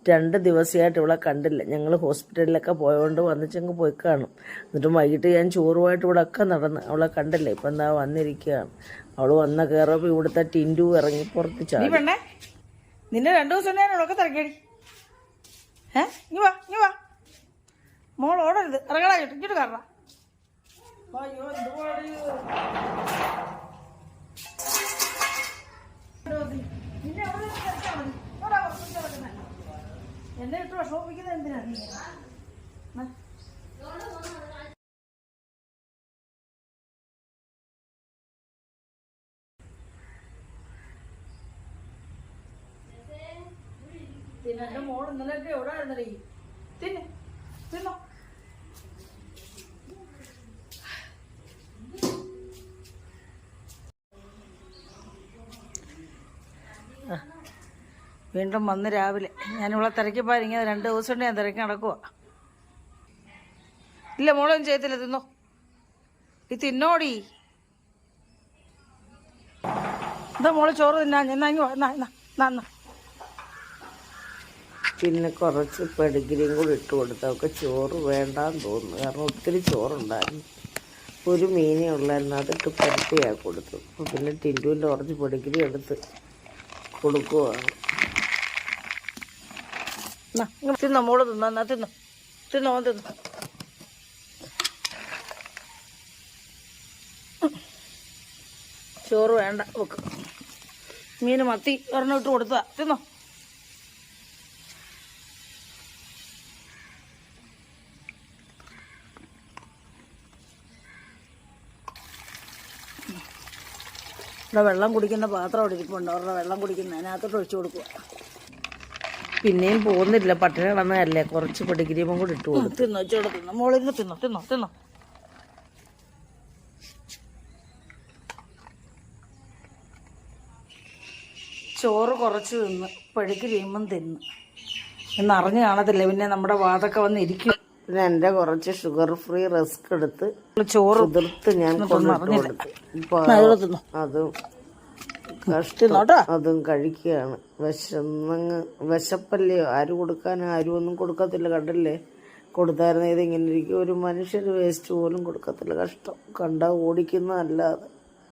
2 ദിവസമായിട്ട് ഇവളെ കണ്ടില്ല. ഞങ്ങൾ ഹോസ്പിറ്റലിലൊക്കെ പോയതുകൊണ്ട് വന്നിച്ചങ്ങ് പോയി കാണും. എന്നിട്ട് വൈകിട്ട് ഞാൻ ചോറുമായിട്ട് ഇവിടെ ഒക്കെ നടന്ന് അവളെ കണ്ടില്ല. ഇപ്പം എന്താ വന്നിരിക്കുകയാണ്. അവൾ വന്ന കയറപ്പോൾ ഇവിടുത്തെ ടിൻഡു ഇറങ്ങി പുറത്ത് ചാടി. നിന്നെ 2 ദിവസം ഉള്ളൊക്കെ തിരക്കേടി. ഇങ്ങ് വാ മോൾ ഓടരുത്, ഇറങ്ങടാ ഇങ്ങോട്ട് കയറ. അയ്യോ എന്നെ ഇട്ട് വിഷമിപ്പിക്കുന്നത് എന്തിനാ? പിന്നെ എന്റെ മോൾ ഇന്നലെയൊക്കെ എവിടെ ആയിരുന്നേ? തിന്നോ വീണ്ടും വന്ന് രാവിലെ ഞാനിവളെ തിരക്കിപ്പോൾ ഇങ്ങനെ 2 ദിവസം കൊണ്ട് ഞാൻ തിരക്കി നടക്കുക. ഇല്ല മോളൊന്നും ചെയ്യത്തില്ല, തിന്നോ. ഈ തിന്നോടി. എന്താ മോള് ചോറ് തിന്നാ? പിന്നെ കുറച്ച് പെഡിഗ്രിയും കൂടി ഇട്ട് കൊടുത്തൊക്കെ ചോറ് വേണ്ടാന്ന് തോന്നുന്നു. കാരണം ഒത്തിരി ചോറുണ്ടായിരുന്നു. ഒരു മീനേ ഉള്ളായിരുന്നു, അതിട്ട് പരത്തിയാണ് കൊടുത്തു. അപ്പോൾ പിന്നെ ടിൻഡുവിൻ്റെ കുറച്ച് പെഡിഗ്രി എടുത്ത് കൊടുക്കുവാണ്. തിന്നോ മോള് തിന്നോ, തിന്നോ. ചോറ് വേണ്ട ഓക്ക്. മീൻ മത്തി ഒരെണ്ണം ഇട്ട് കൊടുത്താ തിന്നോ. ഇവിടെ വെള്ളം കുടിക്കുന്ന പാത്രം അവിടെ ഇരിപ്പുണ്ട്. അവരുടെ വെള്ളം കുടിക്കുന്ന അതിനകത്തോട്ട് ഒഴിച്ചു കൊടുക്കുക. പിന്നെയും പോകുന്നില്ല, പട്ടിണി കിടന്നതല്ലേ. കുറച്ച് പെഡിഗ്രിയും കൂടി ഇട്ട് കൊടുത്തു. തിന്നോ മോളിന്ന് തിന്നോ. ചോറ് കുറച്ച് തിന്ന് പെഡിഗ്രിയുമ്പം തിന്ന് എന്നറിഞ്ഞ് കാണത്തില്ല. പിന്നെ നമ്മുടെ വാതൊക്കെ വന്ന് ഇരിക്കും. പിന്നെ എൻ്റെ കുറച്ച് ഷുഗർ ഫ്രീ റസ്ക് എടുത്ത് ചോറ് കുതിർത്ത് ഞാൻ കൊടുത്തു. അതും അതും കഴിക്കുകയാണ്. വിശപ്പല്ലേ, ആരും ഒന്നും കൊടുക്കത്തില്ല. കണ്ടില്ലേ, കൊടുത്തായിരുന്ന ഇത് ഇങ്ങനെ ഇരിക്കും. ഒരു മനുഷ്യന് വേസ്റ്റ് പോലും കൊടുക്കത്തില്ല. കഷ്ടം കണ്ട ഓടിക്കുന്നതല്ലാതെ.